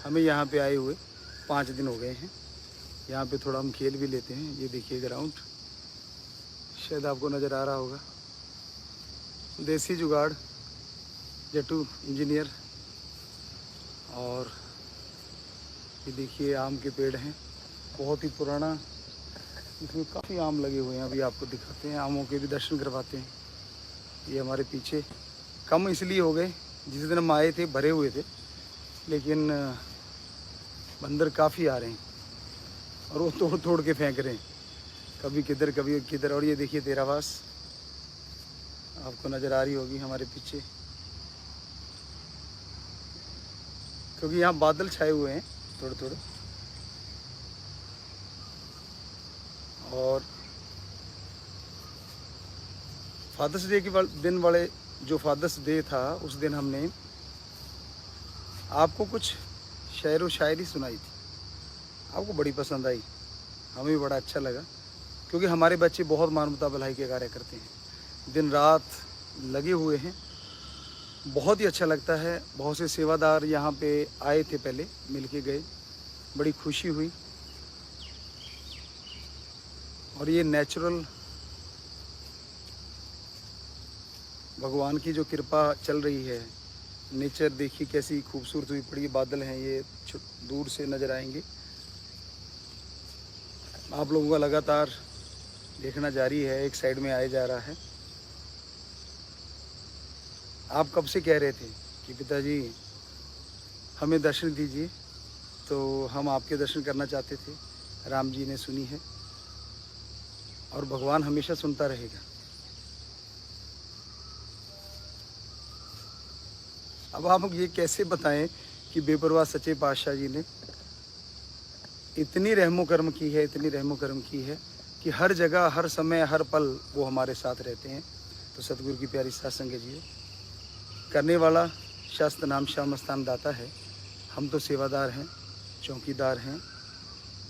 हमें यहाँ पे आए हुए 5 दिन हो गए हैं। यहाँ पे थोड़ा हम खेल भी लेते हैं। ये देखिए ग्राउंड, शायद आपको नज़र आ रहा होगा। देसी जुगाड़, जट्टू इंजीनियर। और ये देखिए आम के पेड़ हैं, बहुत ही पुराना। इसमें काफ़ी आम लगे हुए हैं। अभी आपको दिखाते हैं, आमों के भी दर्शन करवाते हैं। ये हमारे पीछे कम इसलिए हो गए, जिस दिन हम आए थे भरे हुए थे, लेकिन बंदर काफ़ी आ रहे हैं और वो तोड़ तोड़ के फेंक रहे हैं, कभी किधर कभी किधर। और ये देखिए तेरावास आपको नज़र आ रही होगी हमारे पीछे, क्योंकि यहाँ बादल छाए हुए हैं थोड़े थोड़े। और फादर्स डे के दिन वाले, जो फादर्स डे था, उस दिन हमने आपको कुछ शेर व शायरी सुनाई थी। आपको बड़ी पसंद आई, हमें भी बड़ा अच्छा लगा, क्योंकि हमारे बच्चे बहुत मानवता भलाई के कार्य करते हैं, दिन रात लगे हुए हैं। बहुत ही अच्छा लगता है। बहुत से सेवादार यहाँ पे आए थे, पहले मिल के गए, बड़ी खुशी हुई। और ये नेचुरल भगवान की जो कृपा चल रही है, नेचर देखिए कैसी खूबसूरत हुई पड़ी। बादल हैं, ये दूर से नज़र आएंगे। आप लोगों का लगातार देखना जारी है, एक साइड में आए जा रहा है। आप कब से कह रहे थे कि पिताजी हमें दर्शन दीजिए, तो हम आपके दर्शन करना चाहते थे। राम जी ने सुनी है और भगवान हमेशा सुनता रहेगा। अब आप ये कैसे बताएं कि बेपरवाह सच्चे पातशाह जी ने इतनी रहमो करम की है, इतनी रहमो करम की है कि हर जगह, हर समय, हर पल वो हमारे साथ रहते हैं। तो सतगुरु की प्यारी सात संगत जी, करने वाला शास्त्र नाम श्याम मस्तान दाता है। हम तो सेवादार हैं, चौकीदार हैं।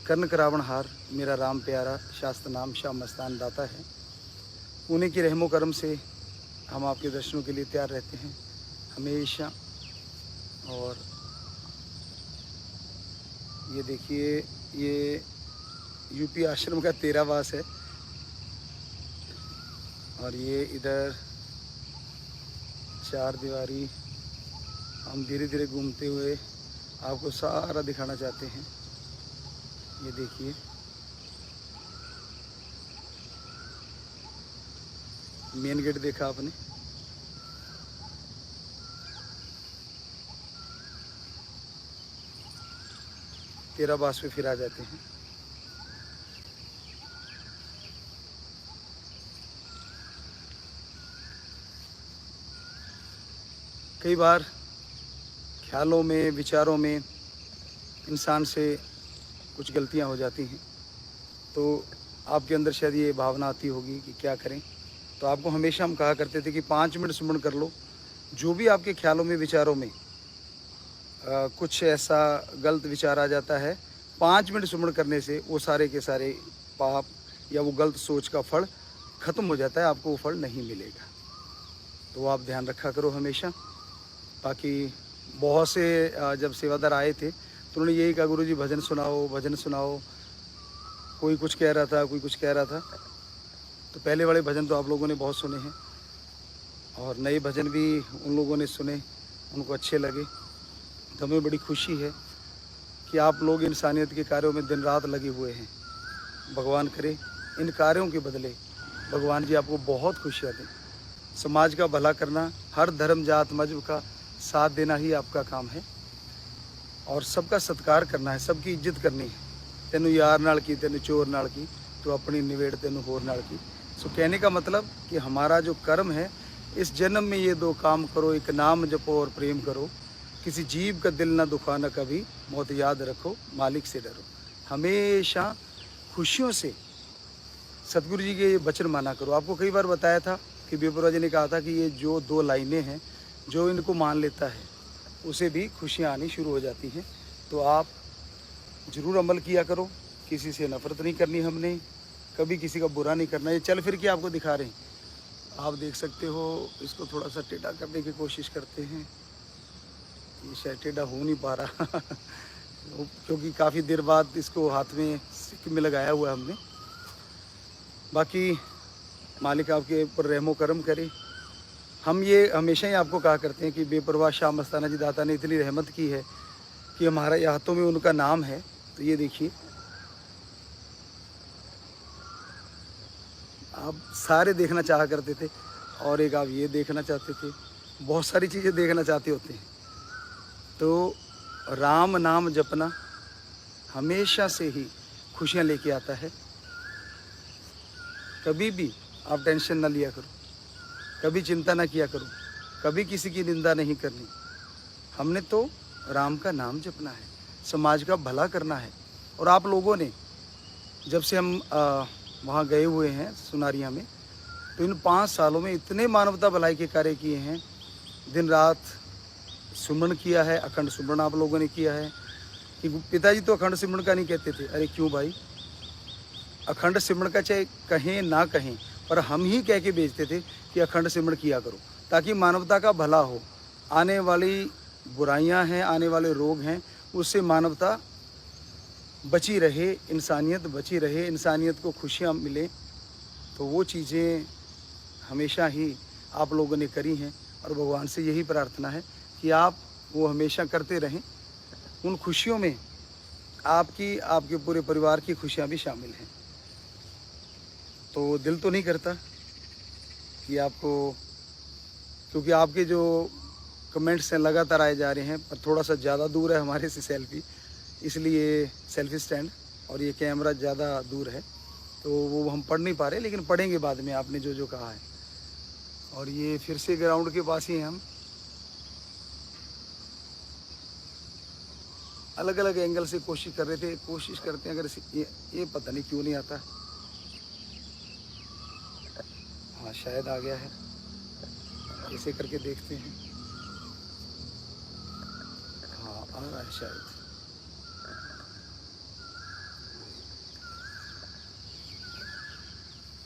कर्ण करावण हार मेरा राम प्यारा, शास्त्र नाम श्याम मस्तान दाता है। उन्हीं की रहमो करम से हम आपके दर्शनों के लिए तैयार रहते हैं हमेशा। और ये देखिए, ये यूपी आश्रम का तेरावास है। और ये इधर चार दीवारी हम धीरे धीरे घूमते हुए आपको सारा दिखाना चाहते हैं। ये देखिए, मेन गेट देखा आपने, तेरावास पे फिर आ जाते हैं। कई बार ख्यालों में, विचारों में इंसान से कुछ गलतियां हो जाती हैं, तो आपके अंदर शायद ये भावना आती होगी कि क्या करें। तो आपको हमेशा हम कहा करते थे कि 5 मिनट सुमन कर लो। जो भी आपके ख्यालों में, विचारों में कुछ ऐसा गलत विचार आ जाता है, 5 मिनट सुमन करने से वो सारे के सारे पाप या वो गलत सोच का फल ख़त्म हो जाता है, आपको वो फल नहीं मिलेगा। तो आप ध्यान रखा करो हमेशा। बाकी बहुत से जब सेवादार आए थे तो उन्होंने यही कहा, गुरुजी भजन सुनाओ, भजन सुनाओ। कोई कुछ कह रहा था, कोई कुछ कह रहा था। तो पहले वाले भजन तो आप लोगों ने बहुत सुने हैं और नए भजन भी उन लोगों ने सुने, उनको अच्छे लगे। तो हमें बड़ी खुशी है कि आप लोग इंसानियत के कार्यों में दिन रात लगे हुए हैं। भगवान करे इन कार्यों के बदले भगवान जी आपको बहुत खुशियाँ दें। समाज का भला करना, हर धर्म जात मजहब का साथ देना ही आपका काम है और सबका सत्कार करना है, सबकी इज्जत करनी है। तेनू यार नाल की, तेनू चोर नाल की, तो अपनी निवेड़ तेनू होर नाल की। सो कहने का मतलब कि हमारा जो कर्म है, इस जन्म में ये 2 काम करो, एक नाम जपो और प्रेम करो। किसी जीव का दिल ना दुखाना कभी, मौत याद रखो, मालिक से डरो। हमेशा खुशियों से सतगुरु जी के ये वचन माना करो। आपको कई बार बताया था कि बेपरवाह जी ने कहा था कि ये जो 2 लाइनें हैं, जो इनको मान लेता है उसे भी खुशियाँ आनी शुरू हो जाती हैं। तो आप ज़रूर अमल किया करो। किसी से नफ़रत नहीं करनी हमने, कभी किसी का बुरा नहीं करना। ये चल फिर के आपको दिखा रहे हैं, आप देख सकते हो। इसको थोड़ा सा टेढ़ा करने की कोशिश करते हैं। ये शायद टेढ़ा हो नहीं पा रहा क्योंकि काफ़ी देर बाद इसको हाथ में सिक्के में लगाया हुआ है हमने। बाकी मालिक आपके ऊपर रहमो करम करे। हम ये हमेशा ही आपको कहा करते हैं कि बेपरवाह शाह मस्ताना जी दाता ने इतनी रहमत की है कि हमारे हाथों में उनका नाम है। तो ये देखिए, आप सारे देखना चाहा करते थे और एक आप ये देखना चाहते थे, बहुत सारी चीज़ें देखना चाहते होते हैं। तो राम नाम जपना हमेशा से ही खुशियाँ लेके आता है। कभी भी आप टेंशन ना लिया करो, कभी चिंता ना किया करो, कभी किसी की निंदा नहीं करनी। हमने तो राम का नाम जपना है, समाज का भला करना है। और आप लोगों ने जब से हम वहाँ गए हुए हैं सुनारिया में, तो इन 5 सालों में इतने मानवता भलाई के कार्य किए हैं। दिन रात सुमरण किया है, अखंड सुमरण आप लोगों ने किया है। कि पिताजी तो अखंड सिमरण का नहीं कहते थे। अरे क्यों भाई, अखंड सिमरण का चाहे कहें ना कहें, पर हम ही कह के भेजते थे कि अखंड सिमरण किया करो, ताकि मानवता का भला हो। आने वाली बुराइयां हैं, आने वाले रोग हैं, उससे मानवता बची रहे, इंसानियत बची रहे, इंसानियत को खुशियाँ मिले। तो वो चीज़ें हमेशा ही आप लोगों ने करी हैं और भगवान से यही प्रार्थना है कि आप वो हमेशा करते रहें। उन खुशियों में आपकी, आपके पूरे परिवार की खुशियाँ भी शामिल हैं। तो दिल तो नहीं करता कि आपको, क्योंकि आपके जो कमेंट्स हैं लगातार आए जा रहे हैं, पर थोड़ा सा ज़्यादा दूर है हमारे से सेल्फी, इसलिए सेल्फी स्टैंड और ये कैमरा ज़्यादा दूर है, तो वो हम पढ़ नहीं पा रहे, लेकिन पढ़ेंगे बाद में आपने जो जो कहा है। और ये फिर से ग्राउंड के पास ही हैं हम। अलग अलग एंगल से कोशिश कर रहे थे, कोशिश करते हैं अगर ये पता नहीं क्यों नहीं आता। हाँ शायद आ गया है, ऐसे करके देखते हैं। हाँ आ रहा है शायद।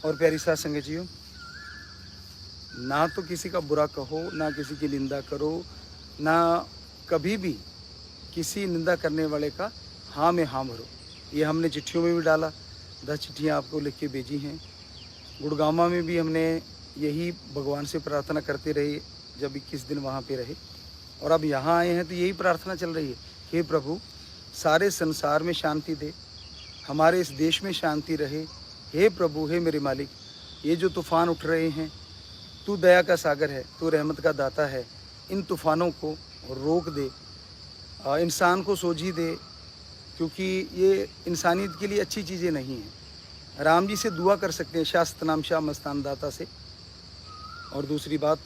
और प्यारी साथ संगतियों, ना तो किसी का बुरा कहो, ना किसी की निंदा करो, ना कभी भी किसी निंदा करने वाले का हाँ में हाँ भरो। ये हमने चिट्ठियों में भी डाला, 10 चिट्ठियाँ आपको लिख के भेजी हैं। गुड़गामा में भी हमने यही भगवान से प्रार्थना करते रहे जब 21 दिन वहाँ पे रहे, और अब यहाँ आए हैं तो यही प्रार्थना चल रही है, हे प्रभु सारे संसार में शांति दे, हमारे इस देश में शांति रहे। हे प्रभु, हे मेरे मालिक, ये जो तूफ़ान उठ रहे हैं, तू दया का सागर है, तू रहमत का दाता है, इन तूफ़ानों को रोक दे, इंसान को सोझी दे, क्योंकि ये इंसानियत के लिए अच्छी चीज़ें नहीं हैं। राम जी से दुआ कर सकते हैं, शास्त्र नाम शाह मस्तान दाता से। और दूसरी बात,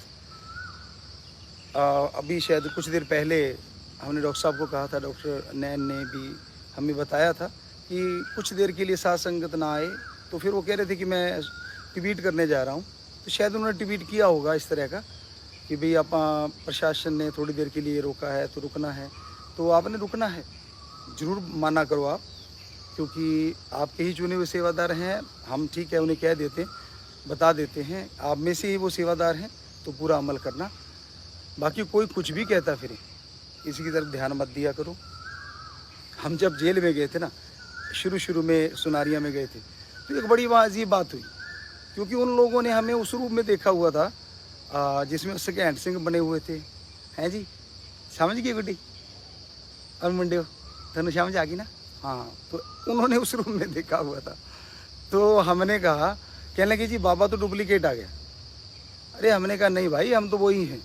अभी शायद कुछ देर पहले हमने डॉक्टर साहब को कहा था, डॉक्टर नैन ने भी हमें बताया था कि कुछ देर के लिए साथ संगत ना आए, तो फिर वो कह रहे थे कि मैं ट्वीट करने जा रहा हूँ। तो शायद उन्होंने ट्वीट किया होगा इस तरह का कि भाई आप प्रशासन ने थोड़ी देर के लिए रोका है तो रुकना है, तो आपने रुकना है, ज़रूर माना करो आप, क्योंकि आपके ही चुने हुए सेवादार हैं। हम ठीक है उन्हें कह देते, बता देते हैं, आप में से ही वो सेवादार हैं, तो पूरा अमल करना। बाकी कोई कुछ भी कहता फिरे, किसी की तरफ ध्यान मत दिया करो। हम जब जेल में गए थे ना, शुरू में सुनारिया में गए थे, तो एक बड़ी अजीब बात हुई, क्योंकि उन लोगों ने हमें उस रूप में देखा हुआ था जिसमें उसके हैंड सिंह बने हुए थे। हैं जी, समझ गए गुड्डी और मुंडे धनु, समझ आ गई ना? हाँ, तो उन्होंने उस रूप में देखा हुआ था। तो हमने कहा, कहने लगे जी बाबा तो डुप्लीकेट आ गया। अरे हमने कहा नहीं भाई, हम तो वही हैं।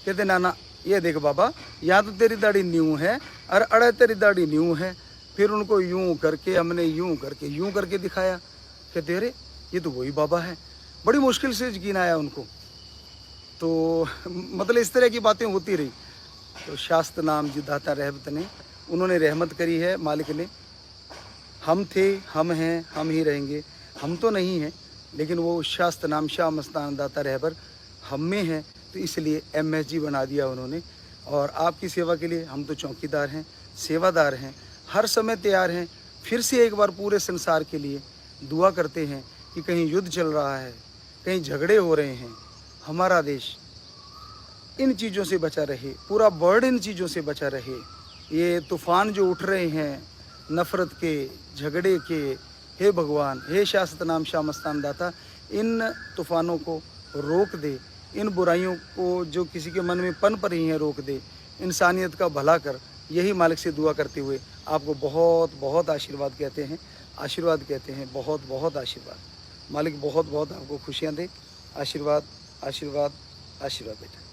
कहते ना ना, ये देख बाबा, यहाँ तो तेरी दाढ़ी न्यू है और अड़े तेरी दाढ़ी न्यू है। फिर उनको यूं करके, हमने यूं करके दिखाया। कहते अरे ये तो वही बाबा है। बड़ी मुश्किल से यकीन आया उनको। तो मतलब इस तरह की बातें होती रही। तो शास्त्र नाम जी दाता रहमत ने, उन्होंने रहमत करी है मालिक ने। हम थे, हम हैं, हम ही रहेंगे। हम तो नहीं हैं, लेकिन वो शास्त्र नाम शाह मस्तान दाता रहबर हम में है, तो इसलिए MSG बना दिया उन्होंने। और आपकी सेवा के लिए हम तो चौकीदार हैं, सेवादार हैं, हर समय तैयार हैं। फिर से एक बार पूरे संसार के लिए दुआ करते हैं कि कहीं युद्ध चल रहा है, कहीं झगड़े हो रहे हैं, हमारा देश इन चीज़ों से बचा रहे, पूरा वर्ल्ड इन चीज़ों से बचा रहे। ये तूफ़ान जो उठ रहे हैं नफ़रत के, झगड़े के, हे भगवान, हे शाश्वत नाम श्याम मस्तान दाता, इन तूफ़ानों को रोक दे, इन बुराइयों को जो किसी के मन में पनप रही हैं रोक दे, इंसानियत का भला कर। यही मालिक से दुआ करते हुए आपको बहुत बहुत आशीर्वाद कहते हैं, बहुत बहुत आशीर्वाद। मालिक बहुत बहुत आपको खुशियाँ दे। आशीर्वाद आशीर्वाद आशीर्वाद बेटा।